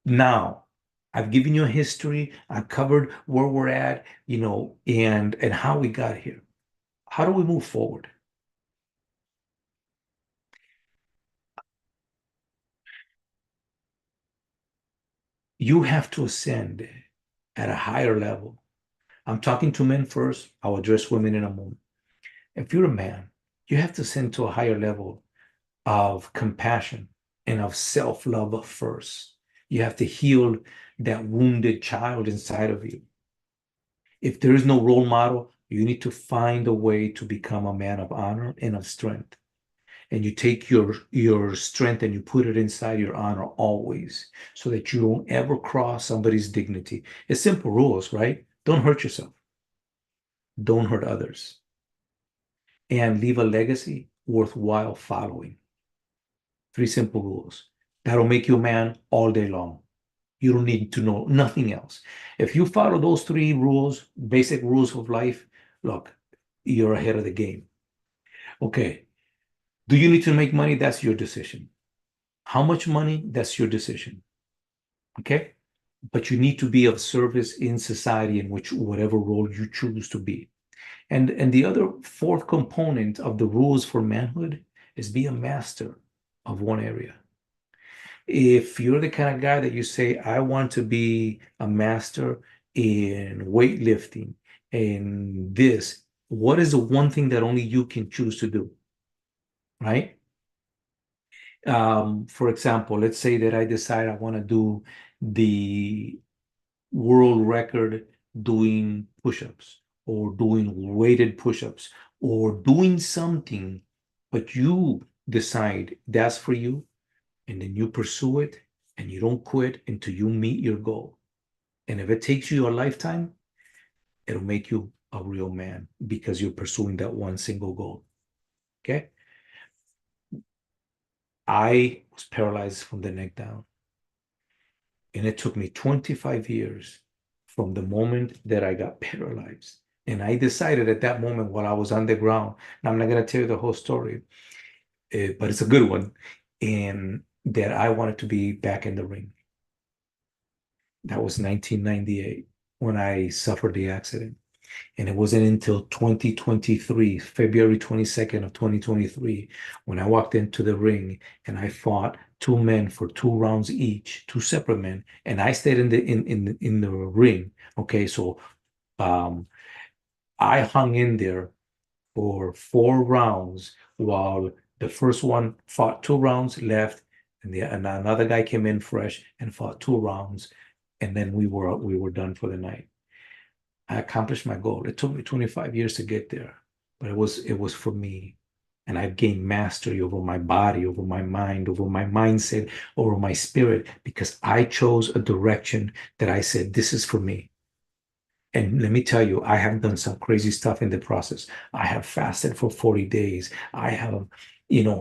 now I've given you a history. I've covered where we're at, and how we got here. How do we move forward? You have to ascend at a higher level. I'm talking to men first. I'll address women in a moment. If you're a man, you have to ascend to a higher level of compassion and of self-love first. You have to heal that wounded child inside of you. If there is no role model, you need to find a way to become a man of honor and of strength. And you take your strength and you put it inside your honor always, so that you don't ever cross somebody's dignity. It's simple rules, right? Don't hurt yourself. Don't hurt others. And leave a legacy worthwhile following. 3 simple rules. That'll make you a man all day long. You don't need to know nothing else. If you follow those 3 rules, basic rules of life, look, you're ahead of the game. Okay. Do you need to make money? That's your decision. How much money? That's your decision. Okay. But you need to be of service in society in which whatever role you choose to be. And the other 4th component of the rules for manhood is be a master of one area. If you're the kind of guy that you say, I want to be a master in weightlifting and this, what is the one thing that only you can choose to do? Right? For example, let's say that I decide I want to do the world record doing push-ups or doing weighted push-ups or doing something, but you decide that's for you, and then you pursue it and you don't quit until you meet your goal. And if it takes you a lifetime, it'll make you a real man because you're pursuing that one single goal. Okay. I was paralyzed from the neck down. And it took me 25 years from the moment that I got paralyzed. And I decided at that moment while I was on the ground, and I'm not going to tell you the whole story, but it's a good one, and that I wanted to be back in the ring. That was 1998 when I suffered the accident. And it wasn't until 2023, February 22nd of 2023, when I walked into the ring and I fought 2 men for 2 rounds each, 2 separate men, and I stayed in the ring. Okay, so um, I hung in there for 4 rounds while the first one fought 2 rounds, left, and another guy came in fresh and fought 2 rounds, and then we were done for the night. I accomplished my goal. It took me 25 years to get there, but it was for me. And I've gained mastery over my body, over my mind, over my mindset, over my spirit, because I chose a direction that I said, this is for me. And let me tell you, I have done some crazy stuff in the process. I have fasted for 40 days. I have,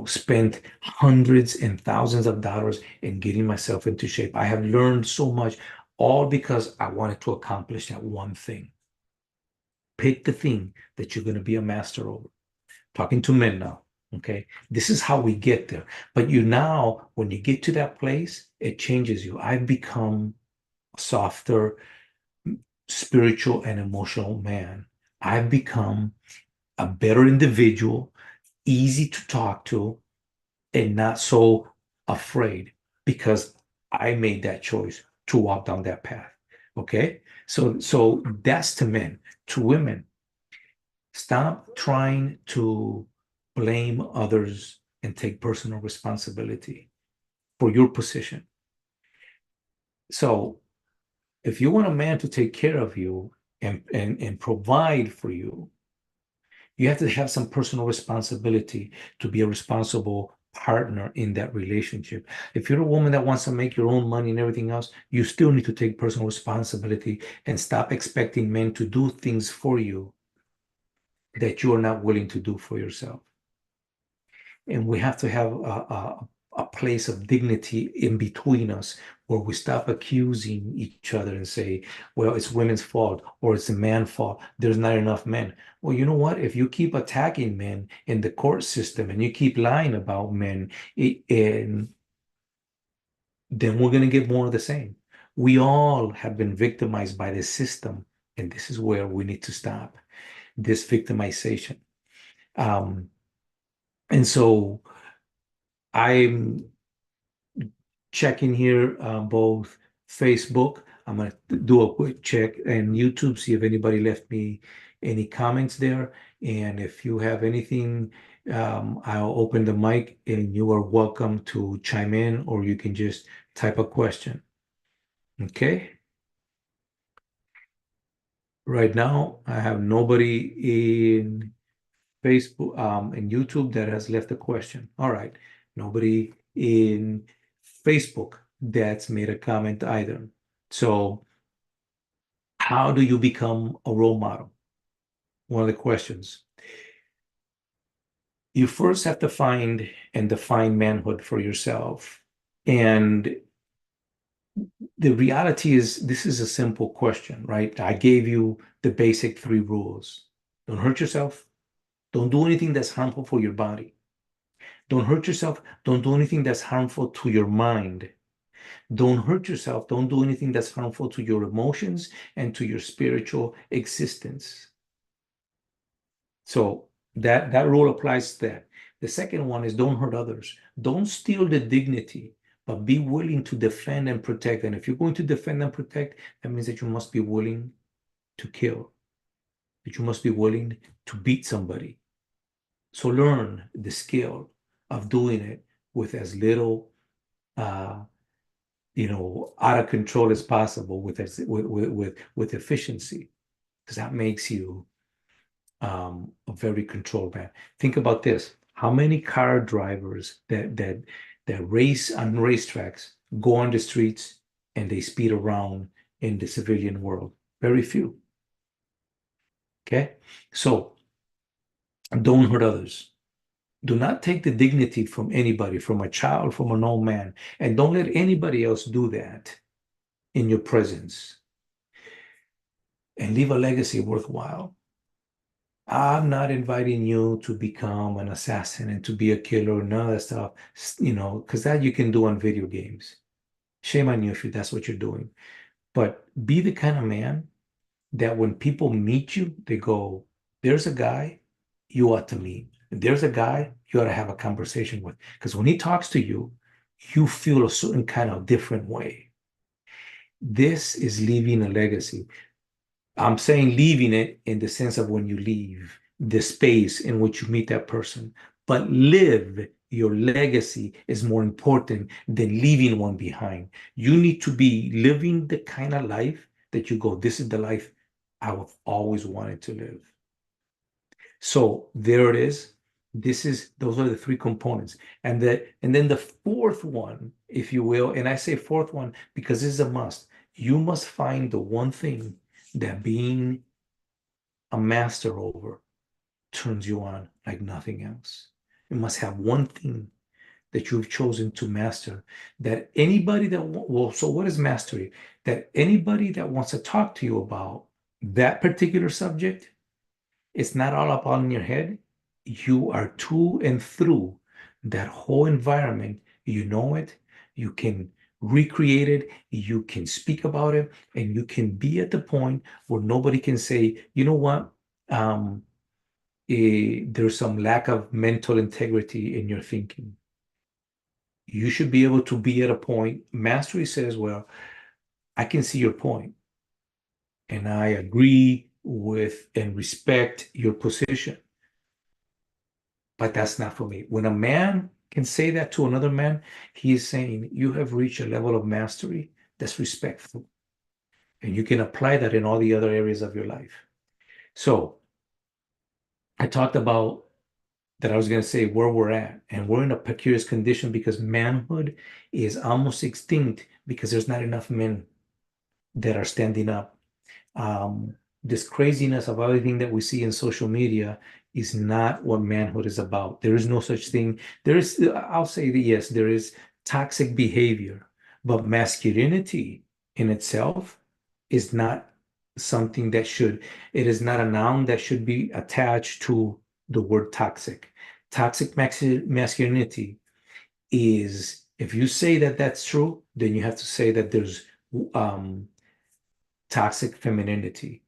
spent hundreds and thousands of dollars in getting myself into shape. I have learned so much, all because I wanted to accomplish that one thing. Pick the thing that you're going to be a master over. Talking to men now. Okay. This is how we get there. But you now, when you get to that place, it changes you. I've become a softer, spiritual, and emotional man. I've become a better individual, easy to talk to, and not so afraid because I made that choice to walk down that path. Okay. So that's to men. To women, stop trying to blame others and take personal responsibility for your position. So if you want a man to take care of you and provide for you, you have to have some personal responsibility to be a responsible partner in that relationship. If you're a woman that wants to make your own money and everything else, you still need to take personal responsibility and stop expecting men to do things for you that you are not willing to do for yourself. And we have to have a place of dignity in between us where we stop accusing each other and say, well, it's women's fault or it's a man's fault. There's not enough men. Well, you know what? If you keep attacking men in the court system and you keep lying about men, and then we're going to get more of the same. We all have been victimized by the system, and this is where we need to stop this victimization. Um, and so I'm checking here both Facebook. I'm going to do a quick check and YouTube, see if anybody left me any comments there. And if you have anything, I'll open the mic and you are welcome to chime in, or you can just type a question. Okay. Right now, I have nobody in Facebook, and YouTube that has left a question. All right. Nobody in Facebook that's made a comment either. So, how do you become a role model? One of the questions. You first have to find and define manhood for yourself. And the reality is, this is a simple question, right? I gave you the basic three rules. Don't hurt yourself. Don't do anything that's harmful for your body. Don't hurt yourself. Don't do anything that's harmful to your mind. Don't hurt yourself. Don't do anything that's harmful to your emotions and to your spiritual existence. So that rule applies to that. The second one is don't hurt others. Don't steal the dignity, but be willing to defend and protect. And if you're going to defend and protect, that means that you must be willing to kill, that you must be willing to beat somebody. So learn the skill of doing it with as little uh, out of control as possible with efficiency, because that makes you a very controlled man. Think about this. How many car drivers that race on racetracks go on the streets and they speed around in the civilian world? Very few. Okay. So don't hurt others. Do not take the dignity from anybody, from a child, from an old man, and don't let anybody else do that in your presence, and leave a legacy worthwhile. I'm not inviting you to become an assassin and to be a killer, none of that stuff, because that you can do on video games. Shame on you if that's what you're doing. But be the kind of man that when people meet you, they go, there's a guy you ought to meet. There's a guy you ought to have a conversation with. Because when he talks to you, you feel a certain kind of different way. This is leaving a legacy. I'm saying leaving it in the sense of when you leave the space in which you meet that person. But live your legacy is more important than leaving one behind. You need to be living the kind of life that you go, this is the life I've always wanted to live. So there it is. Those are the three components. And then the fourth one, if you will, and I say fourth one because this is a must. You must find the one thing that being a master over turns you on like nothing else. You must have one thing that you've chosen to master that anybody so what is mastery? That anybody that wants to talk to you about that particular subject, it's not all up on your head. you are to and through that whole environment. You know it, you can recreate it, you can speak about it, and you can be at the point where nobody can say, you know what, um, there's some lack of mental integrity in your thinking. You should be able to be at a point. Mastery says, well, I can see your point, and I agree with and respect your position, but that's not for me. When a man can say that to another man, he is saying, you have reached a level of mastery that's respectful, and you can apply that in all the other areas of your life. So I talked about that I was going to say where we're at, and we're in a precarious condition because manhood is almost extinct because there's not enough men that are standing up. um, this craziness of everything that we see in social media is not what manhood is about. There is no such thing. There is, I'll say that yes, there is toxic behavior, but masculinity in itself is not something that should, it is not a noun that should be attached to the word toxic. Toxic masculinity is, if you say that that's true, then you have to say that there's um, toxic femininity.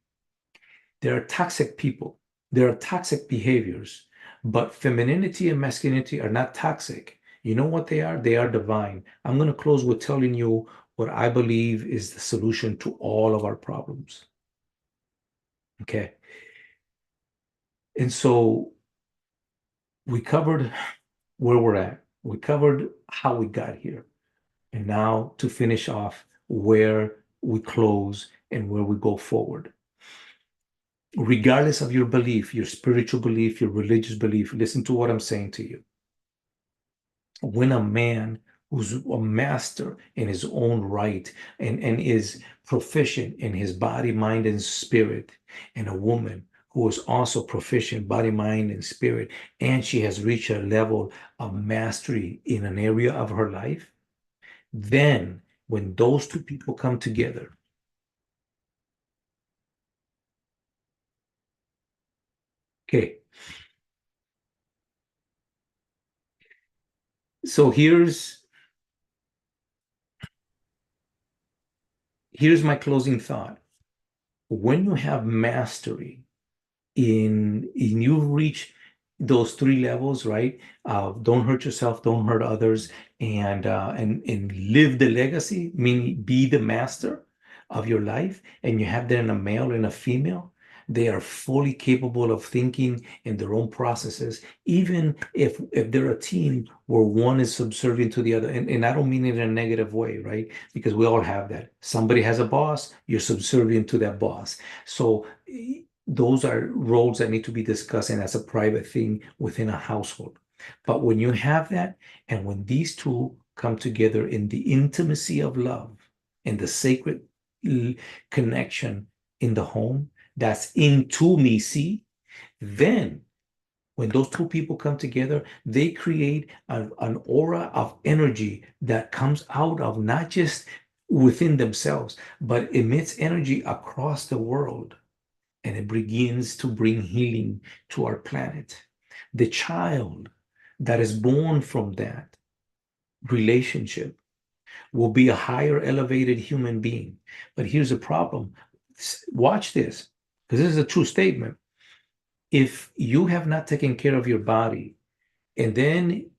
There are toxic people. There are toxic behaviors, but femininity and masculinity are not toxic. You know what they are? They are divine. I'm going to close with telling you what I believe is the solution to all of our problems. Okay. And so we covered where we're at. We covered how we got here. And now to finish off where we close and where we go forward. Regardless of your belief, your spiritual belief, your religious belief, listen to what I'm saying to you. When a man who's a master in his own right and is proficient in his body, mind, and spirit, and a woman who is also proficient body, mind, and spirit, and she has reached a level of mastery in an area of her life, then when those two people come together, okay, so here's my closing thought. When you have mastery in you reach those three levels, right? Don't hurt yourself, don't hurt others, and live the legacy, meaning be the master of your life, and you have that in a male and a female. They are fully capable of thinking in their own processes, even if they're a team where one is subservient to the other. And I don't mean it in a negative way, right? Because we all have that. Somebody has a boss, you're subservient to that boss. So those are roles that need to be discussed, and that's a private thing within a household. But when you have that, and when these two come together in the intimacy of love and the sacred connection in the home, that's intimacy, then when those two people come together, they create an aura of energy that comes out of not just within themselves, but emits energy across the world, and it begins to bring healing to our planet. The child that is born from that relationship will be a higher elevated human being. But here's the problem. Watch this, because this is a true statement. If you have not taken care of your body, and then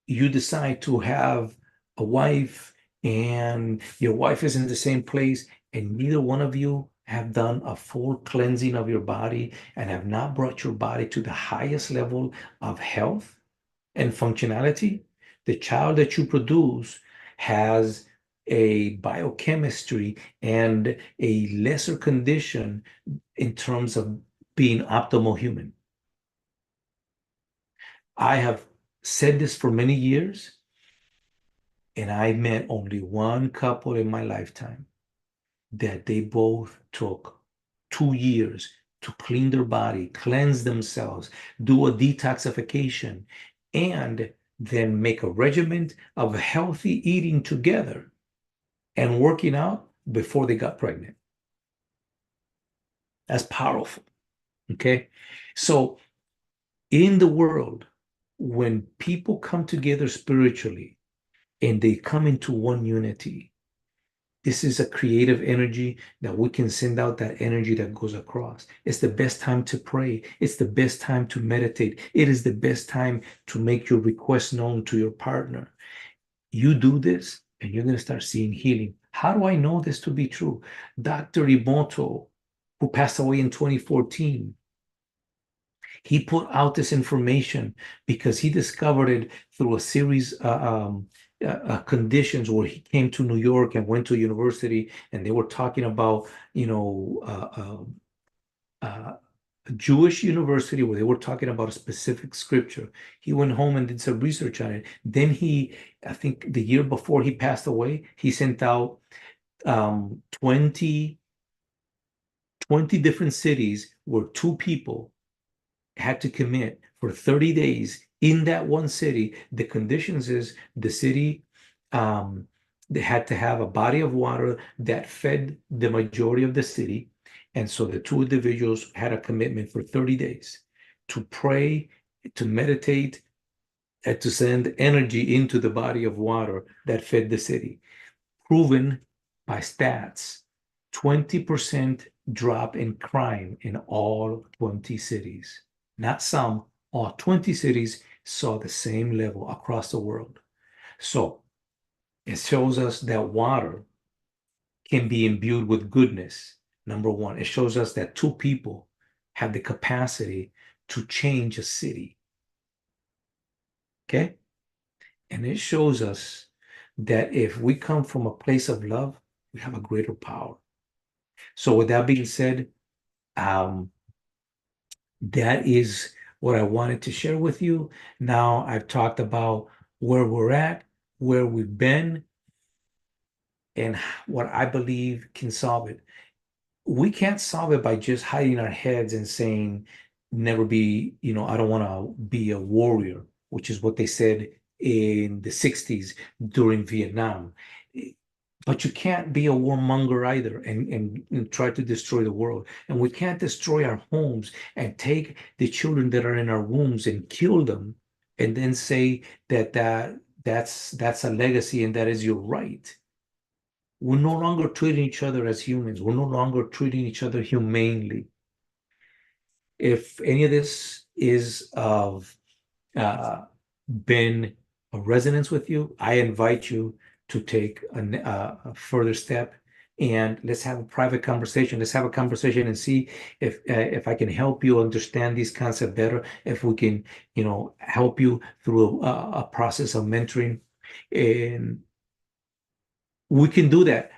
you decide to have a wife, and your wife is in the same place, and neither one of you have done a full cleansing of your body and have not brought your body to the highest level of health and functionality, the child that you produce has a biochemistry and a lesser condition in terms of being optimal human. I have said this for many years, and I met only one couple in my lifetime that they both took 2 years to clean their body, cleanse themselves, do a detoxification, and then make a regimen of healthy eating together and working out before they got pregnant. That's powerful. Okay. So In the world, when people come together spiritually and they come into one unity, this is a creative energy that we can send out that energy that goes across. It's the best time to pray. It's the best time to meditate. It is the best time to make your request known to your partner. You do this and you're going to start seeing healing. How do I know this to be true? Dr. Emoto, who passed away in 2014, he put out this information because he discovered it through a series conditions where he came to New York and went to university, and they were talking about, you know, a Jewish university where they were talking about a specific scripture. He went home and did some research on it. Then I think the year before he passed away, he sent out 20 different cities where two people had to commit for 30 days in that one city. The conditions is the city, um, they had to have a body of water that fed the majority of the city. And so the two individuals had a commitment for 30 days to pray, to meditate, and to send energy into the body of water that fed the city. Proven by stats, 20% drop in crime in all 20 cities. Not some, all 20 cities saw the same level across the world. So it shows us that water can be imbued with goodness. Number one, it shows us that two people have the capacity to change a city. Okay? And it shows us that if we come from a place of love, we have a greater power. So with that being said, um, that is what I wanted to share with you. Now I've talked about where we're at, where we've been, and what I believe can solve it. We can't solve it by just hiding our heads and saying, never be, I don't want to be a warrior, which is what they said in the 60s during Vietnam. But you can't be a warmonger either and try to destroy the world. And we can't destroy our homes and take the children that are in our wombs and kill them and then say that's a legacy and that is your right. We're no longer treating each other as humans. We're no longer treating each other humanely. If any of this is of been a resonance with you, I invite you to take a further step and let's have a private conversation. Let's have a conversation and see if I can help you understand these concepts better. If we can, help you through a process of mentoring, and we can do that.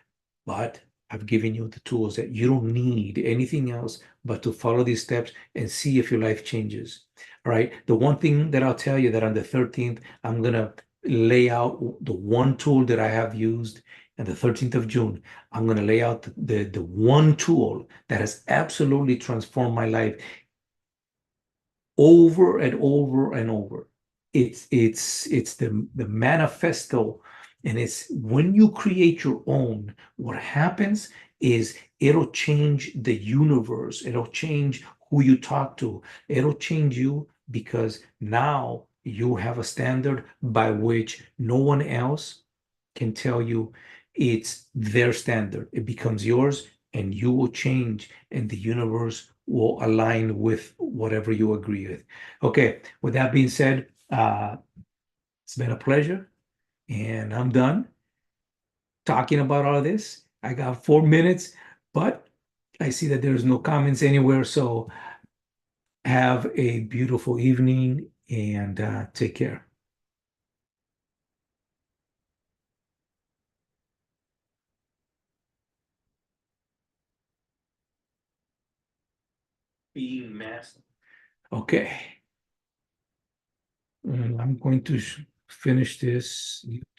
But I've given you the tools that you don't need anything else but to follow these steps and see if your life changes. All right. The one thing that I'll tell you that on the 13th, I'm going to lay out the one tool that I have used. And the 13th of June, I'm going to lay out the one tool that has absolutely transformed my life over and over and over. It's the manifesto, and it's when you create your own, what happens is it'll change the universe, it'll change who you talk to, it'll change you because now you have a standard by which no one else can tell you it's their standard. It becomes yours and you will change and the universe will align with whatever you agree with. Okay, with that being said, it's been a pleasure and I'm done talking about all of this. I got 4 minutes, but I see that there's no comments anywhere. So have a beautiful evening and take care. Being master. Okay. I'm going to finish this.